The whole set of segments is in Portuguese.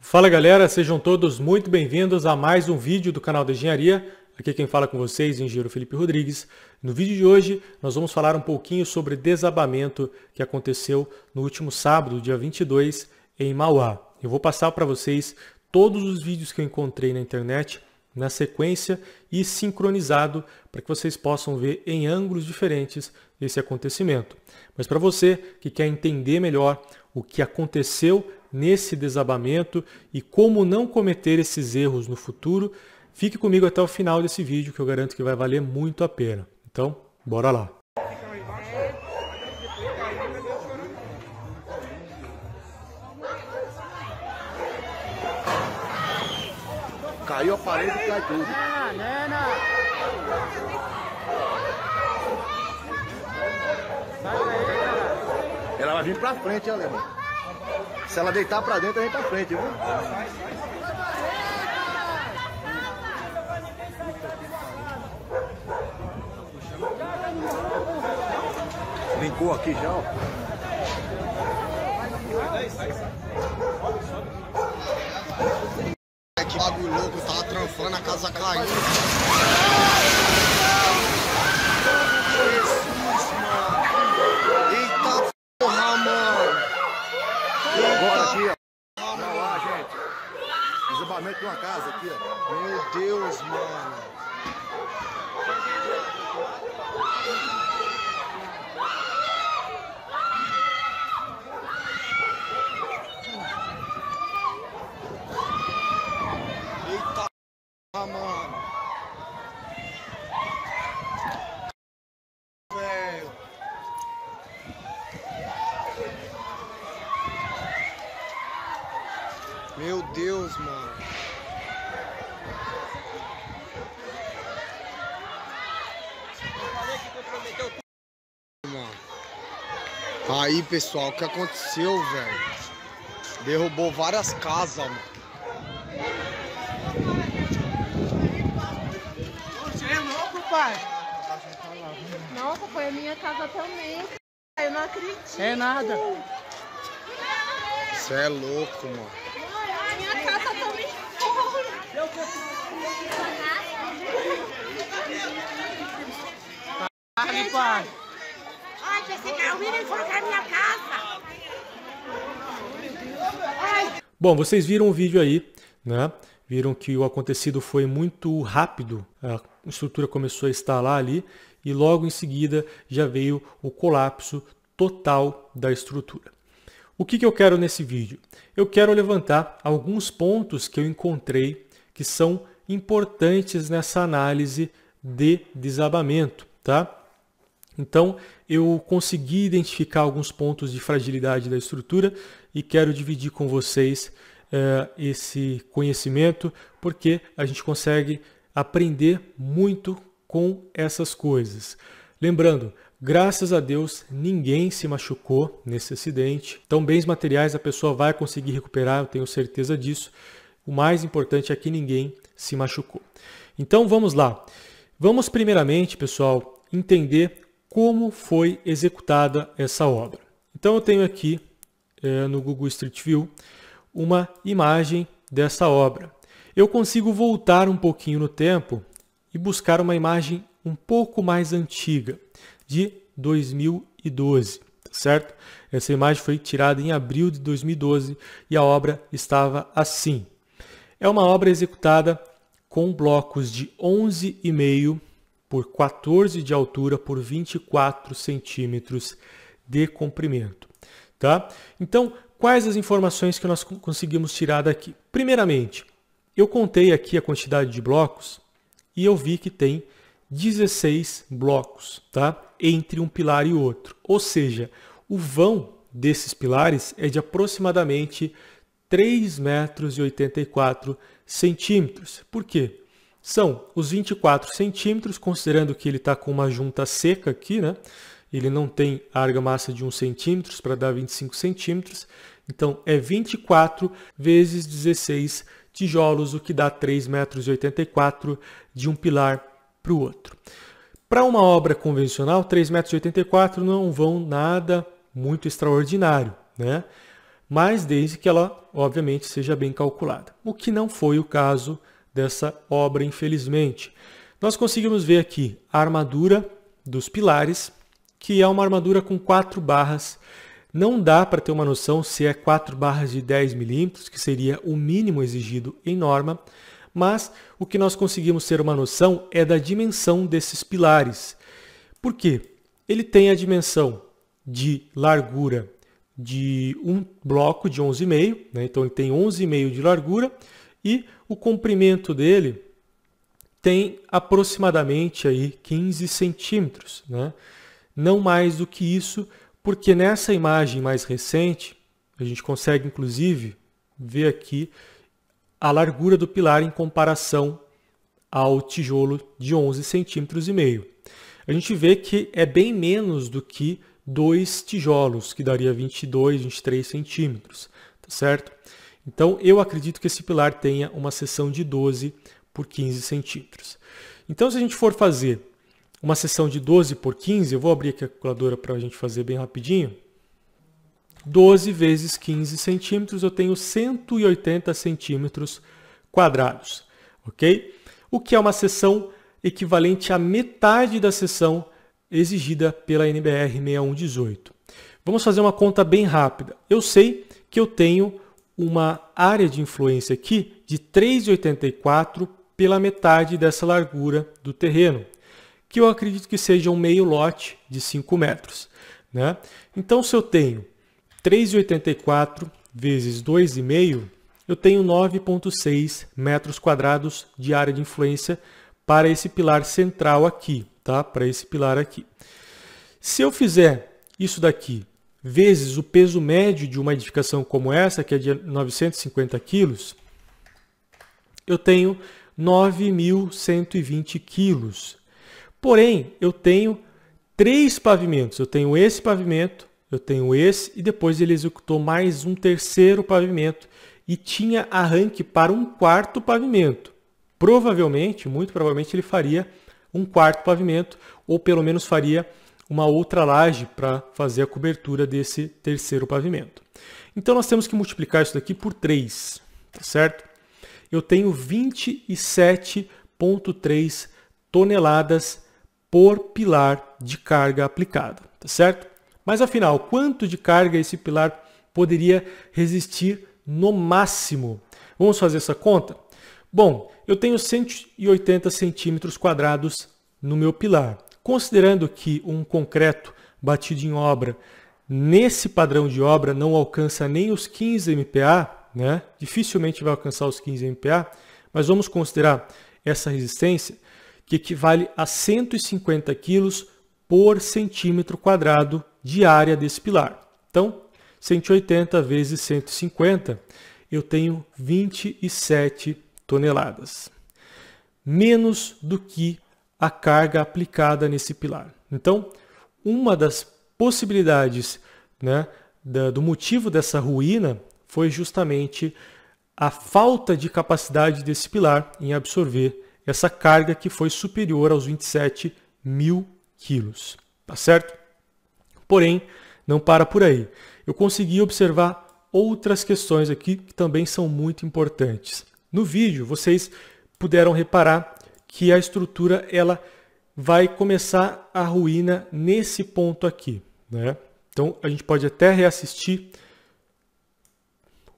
Fala galera, sejam todos muito bem-vindos a mais um vídeo do canal da Engenharia. Aqui quem fala com vocês é o engenheiro Felipe Rodrigues. No vídeo de hoje nós vamos falar um pouquinho sobre desabamento que aconteceu no último sábado, dia 22, em Mauá. Eu vou passar para vocês todos os vídeos que eu encontrei na internet na sequência e sincronizado para que vocês possam ver em ângulos diferentes esse acontecimento. Mas para você que quer entender melhor o que aconteceu nesse desabamento e como não cometer esses erros no futuro, fique comigo até o final desse vídeo que eu garanto que vai valer muito a pena. Então, bora lá! Caiu a parede e cai tudo. Ela vai vir pra frente, alemão. Se ela deitar pra dentro, a gente tá pra frente, viu? Linkou aqui já, ó. Que bagulho louco, tava tranfando, a casa caindo. Jesus, mano. Eita porra, mano. Agora aqui, ó. Olha lá, gente. Desabamento de uma casa aqui, ó. Meu Deus, mano. Mano, velho, meu Deus, mano. Aí, pessoal, o que aconteceu, velho? Derrubou várias casas, mano. Nossa, foi a minha casa também. Eu não acredito. É nada. Você é louco, mano. A minha casa também foi. Ai, pai. Ai, Jessica, o menino foi pra minha casa. Ai. Bom, vocês viram o vídeo aí, né? Viram que o acontecido foi muito rápido, a estrutura começou a estalar ali e logo em seguida já veio o colapso total da estrutura. O que eu quero nesse vídeo? Eu quero levantar alguns pontos que eu encontrei que são importantes nessa análise de desabamento, tá? Então, eu consegui identificar alguns pontos de fragilidade da estrutura e quero dividir com vocês esse conhecimento, porque a gente consegue aprender muito com essas coisas. Lembrando, graças a Deus, ninguém se machucou nesse acidente. Então, bens materiais a pessoa vai conseguir recuperar, eu tenho certeza disso. O mais importante é que ninguém se machucou. Então, vamos lá. Vamos primeiramente, pessoal, entender como foi executada essa obra. Então, eu tenho aqui no Google Street View uma imagem dessa obra. Eu consigo voltar um pouquinho no tempo e buscar uma imagem um pouco mais antiga, de 2012, certo? Essa imagem foi tirada em abril de 2012 e a obra estava assim. É uma obra executada com blocos de 11,5 por 14 de altura por 24 centímetros de comprimento, tá? Então, quais as informações que nós conseguimos tirar daqui? Primeiramente, eu contei aqui a quantidade de blocos e eu vi que tem 16 blocos, tá? Entre um pilar e outro. Ou seja, o vão desses pilares é de aproximadamente 3,84 metros. Por quê? São os 24 centímetros, considerando que ele está com uma junta seca aqui, né? Ele não tem a argamassa de 1 centímetro para dar 25 centímetros. Então, é 24 vezes 16 tijolos, o que dá 3,84 metros de um pilar para o outro. Para uma obra convencional, 3,84 metros não vão nada muito extraordinário, né? mas desde que ela, obviamente, seja bem calculada. O que não foi o caso dessa obra, infelizmente. Nós conseguimos ver aqui a armadura dos pilares, que é uma armadura com 4 barras. Não dá para ter uma noção se é 4 barras de 10 milímetros, que seria o mínimo exigido em norma, mas o que nós conseguimos ter uma noção é da dimensão desses pilares. Por quê? Ele tem a dimensão de largura de um bloco de 11,5, né? Então ele tem 11,5 de largura e o comprimento dele tem aproximadamente aí 15 centímetros, né? Não mais do que isso, porque nessa imagem mais recente, a gente consegue inclusive ver aqui a largura do pilar em comparação ao tijolo de 11,5 centímetros. A gente vê que é bem menos do que 2 tijolos, que daria 22, 23 centímetros, tá certo? Então eu acredito que esse pilar tenha uma seção de 12 por 15 centímetros. Então se a gente for fazer uma seção de 12 por 15, eu vou abrir aqui a calculadora para a gente fazer bem rapidinho. 12 vezes 15 centímetros, eu tenho 180 centímetros quadrados, ok? O que é uma seção equivalente à metade da seção exigida pela NBR 6118. Vamos fazer uma conta bem rápida. Eu sei que eu tenho uma área de influência aqui de 3,84 pela metade dessa largura do terreno, que eu acredito que seja um meio lote de 5 metros, né? Então, se eu tenho 3,84 vezes 2,5, eu tenho 9,6 metros quadrados de área de influência para esse pilar central aqui, tá? Para esse pilar aqui. Se eu fizer isso daqui vezes o peso médio de uma edificação como essa, que é de 950 quilos, eu tenho 9.120 quilos. Porém, eu tenho 3 pavimentos. Eu tenho esse pavimento, eu tenho esse, e depois ele executou mais um terceiro pavimento e tinha arranque para um 4º pavimento. Provavelmente, muito provavelmente, ele faria um 4º pavimento, ou pelo menos faria uma outra laje para fazer a cobertura desse terceiro pavimento. Então nós temos que multiplicar isso daqui por 3, tá certo? Eu tenho 27,3 toneladas por pilar de carga aplicada, tá certo? Mas afinal, quanto de carga esse pilar poderia resistir no máximo? Vamos fazer essa conta? Bom, eu tenho 180 centímetros quadrados no meu pilar. Considerando que um concreto batido em obra, nesse padrão de obra, não alcança nem os 15 MPa, né? Dificilmente vai alcançar os 15 MPa, mas vamos considerar essa resistência, que equivale a 150 kg por centímetro quadrado de área desse pilar. Então, 180 vezes 150, eu tenho 27 toneladas. Menos do que a carga aplicada nesse pilar. Então, uma das possibilidades, né, do motivo dessa ruína foi justamente a falta de capacidade desse pilar em absorver essa carga que foi superior aos 27.000 quilos. Tá certo? Porém, não para por aí. Eu consegui observar outras questões aqui que também são muito importantes. No vídeo, vocês puderam reparar que a estrutura ela vai começar a ruína nesse ponto aqui, né? Então a gente pode até reassistir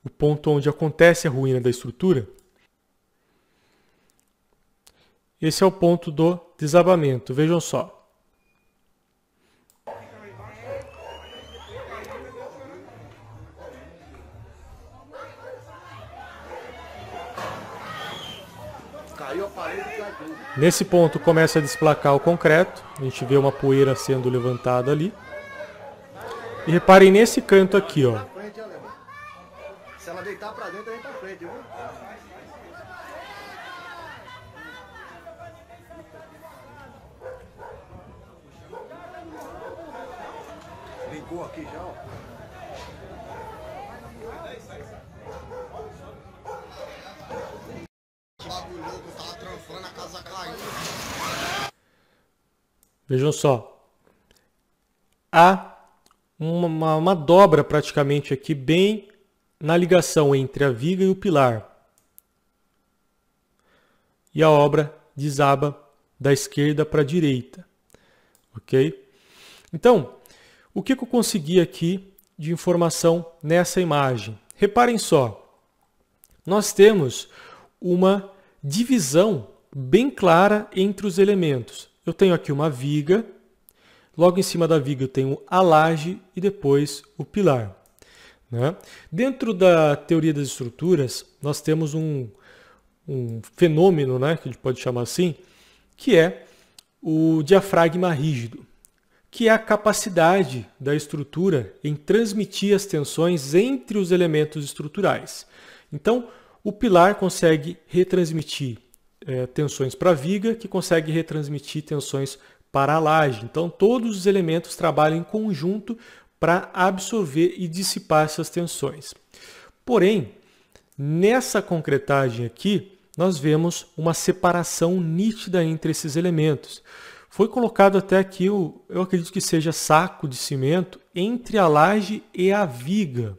o ponto onde acontece a ruína da estrutura. Esse é o ponto do desabamento, vejam só. Nesse ponto começa a desplacar o concreto, a gente vê uma poeira sendo levantada ali. E reparem nesse canto aqui, ó. Se ela deitar pra dentro, a gente tá frente, viu? Ligou aqui já, ó. Vejam só, há uma dobra praticamente aqui bem na ligação entre a viga e o pilar. E a obra desaba da esquerda para a direita. Ok? Então, o que eu consegui aqui de informação nessa imagem? Reparem só, nós temos uma divisão bem clara entre os elementos. Eu tenho aqui uma viga, logo em cima da viga eu tenho a laje e depois o pilar. Né? Dentro da teoria das estruturas, nós temos um fenômeno, né, que a gente pode chamar assim, que é o diafragma rígido, que é a capacidade da estrutura em transmitir as tensões entre os elementos estruturais. Então, o pilar consegue retransmitir tensões para a viga, que consegue retransmitir tensões para a laje. Então, todos os elementos trabalham em conjunto para absorver e dissipar essas tensões. Porém, nessa concretagem aqui, nós vemos uma separação nítida entre esses elementos. Foi colocado até aqui, eu acredito que seja saco de cimento, entre a laje e a viga,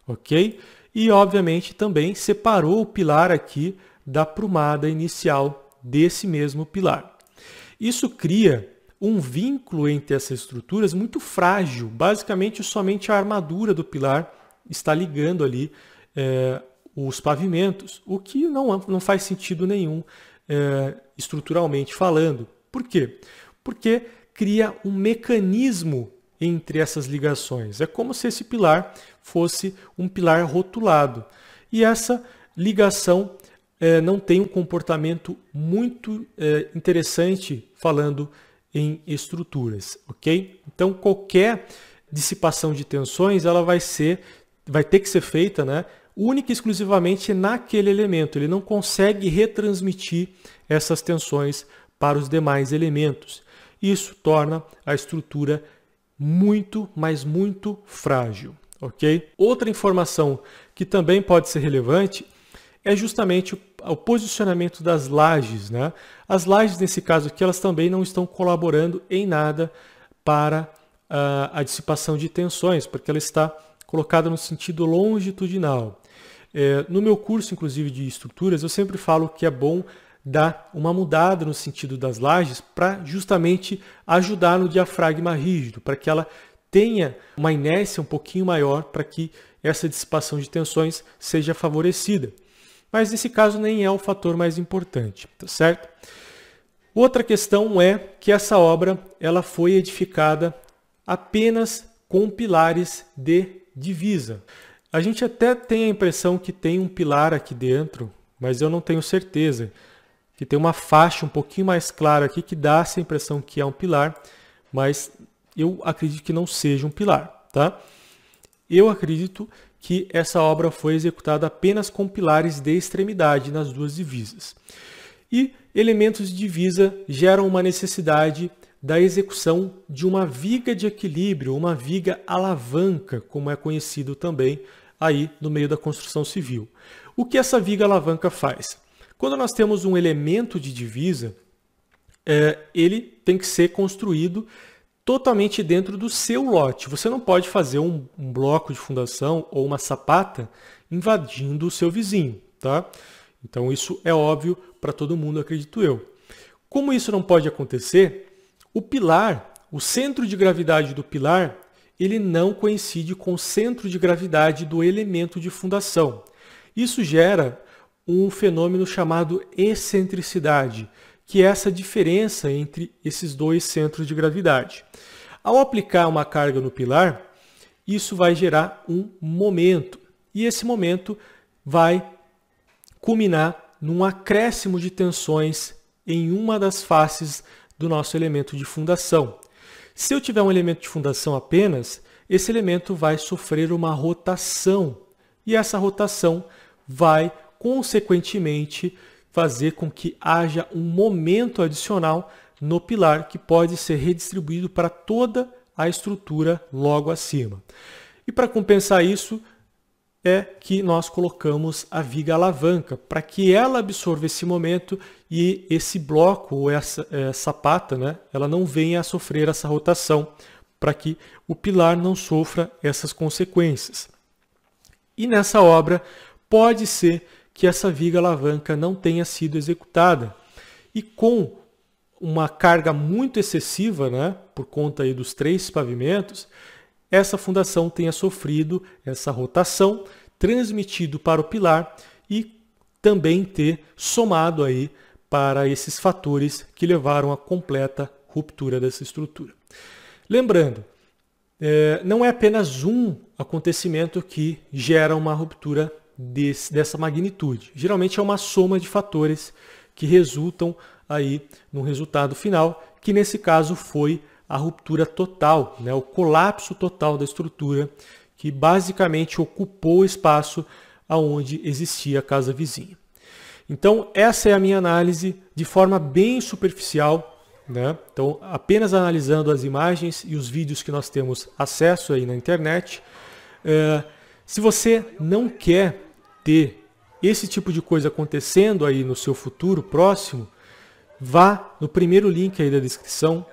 ok? E, obviamente, também separou o pilar aqui da prumada inicial desse mesmo pilar. Isso cria um vínculo entre essas estruturas muito frágil. Basicamente, somente a armadura do pilar está ligando ali os pavimentos, o que não faz sentido nenhum estruturalmente falando. Por quê? Porque cria um mecanismo entre essas ligações. É como se esse pilar fosse um pilar rotulado. E essa ligação não tem um comportamento muito interessante falando em estruturas, ok? Então, qualquer dissipação de tensões ela vai ter que ser feita, né, única e exclusivamente naquele elemento. Ele não consegue retransmitir essas tensões para os demais elementos. Isso torna a estrutura muito, mas muito frágil, ok? Outra informação que também pode ser relevante é justamente o posicionamento das lajes, né? As lajes, nesse caso aqui, elas também não estão colaborando em nada para a dissipação de tensões, porque ela está colocada no sentido longitudinal. No meu curso, inclusive, de estruturas, eu sempre falo que é bom dar uma mudada no sentido das lajes para justamente ajudar no diafragma rígido, para que ela tenha uma inércia um pouquinho maior, para que essa dissipação de tensões seja favorecida. Mas nesse caso nem é o fator mais importante, tá certo? Outra questão é que essa obra ela foi edificada apenas com pilares de divisa. A gente até tem a impressão que tem um pilar aqui dentro, mas eu não tenho certeza. Que tem uma faixa um pouquinho mais clara aqui que dá essa impressão que é um pilar, mas eu acredito que não seja um pilar, tá? Eu acredito que essa obra foi executada apenas com pilares de extremidade nas duas divisas. E elementos de divisa geram uma necessidade da execução de uma viga de equilíbrio, uma viga alavanca, como é conhecido também aí no meio da construção civil. O que essa viga alavanca faz? Quando nós temos um elemento de divisa, ele tem que ser construído totalmente dentro do seu lote. Você não pode fazer um bloco de fundação ou uma sapata invadindo o seu vizinho, tá? Então isso é óbvio para todo mundo, acredito eu. Como isso não pode acontecer, o pilar, o centro de gravidade do pilar, ele não coincide com o centro de gravidade do elemento de fundação. Isso gera um fenômeno chamado excentricidade, que é essa diferença entre esses dois centros de gravidade. Ao aplicar uma carga no pilar, isso vai gerar um momento, e esse momento vai culminar num acréscimo de tensões em uma das faces do nosso elemento de fundação. Se eu tiver um elemento de fundação apenas, esse elemento vai sofrer uma rotação, e essa rotação vai consequentemente fazer com que haja um momento adicional no pilar que pode ser redistribuído para toda a estrutura logo acima. E para compensar isso é que nós colocamos a viga alavanca, para que ela absorva esse momento e esse bloco ou essa sapata, né, ela não venha a sofrer essa rotação, para que o pilar não sofra essas consequências. E nessa obra pode ser que essa viga alavanca não tenha sido executada. E com uma carga muito excessiva, né, por conta aí dos 3 pavimentos, essa fundação tenha sofrido essa rotação, transmitido para o pilar e também ter somado aí para esses fatores que levaram à completa ruptura dessa estrutura. Lembrando, não é apenas um acontecimento que gera uma ruptura dessa magnitude. Geralmente é uma soma de fatores que resultam aí no resultado final, que nesse caso foi a ruptura total, né, o colapso total da estrutura, que basicamente ocupou o espaço aonde existia a casa vizinha. Então essa é a minha análise de forma bem superficial, né? Então apenas analisando as imagens e os vídeos que nós temos acesso aí na internet. Se você não quer ter esse tipo de coisa acontecendo aí no seu futuro próximo, vá no primeiro link aí da descrição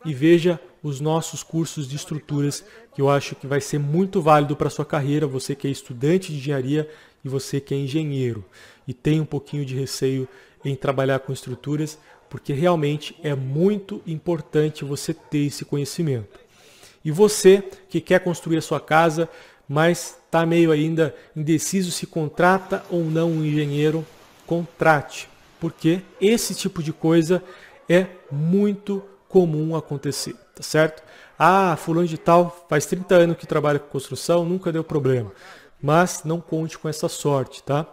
e veja os nossos cursos de estruturas, que eu acho que vai ser muito válido para a sua carreira, você que é estudante de engenharia e você que é engenheiro e tem um pouquinho de receio em trabalhar com estruturas, porque realmente é muito importante você ter esse conhecimento. E você que quer construir a sua casa, mas está meio ainda indeciso se contrata ou não um engenheiro, contrate, porque esse tipo de coisa é muito comum acontecer, tá certo? Ah, fulano de tal faz 30 anos que trabalha com construção, nunca deu problema. Mas não conte com essa sorte, tá?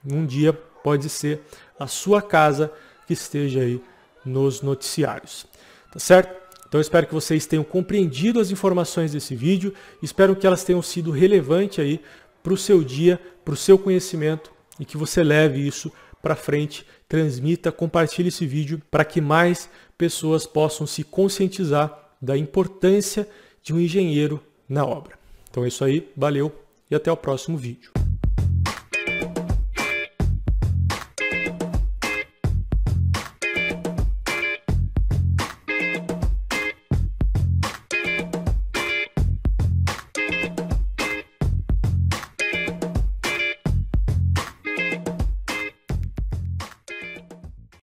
Um dia pode ser a sua casa que esteja aí nos noticiários, tá certo? Então eu espero que vocês tenham compreendido as informações desse vídeo, espero que elas tenham sido relevantes aí para o seu dia, para o seu conhecimento e que você leve isso para frente, transmita, compartilhe esse vídeo para que mais pessoas possam se conscientizar da importância de um engenheiro na obra. Então é isso aí, valeu e até o próximo vídeo.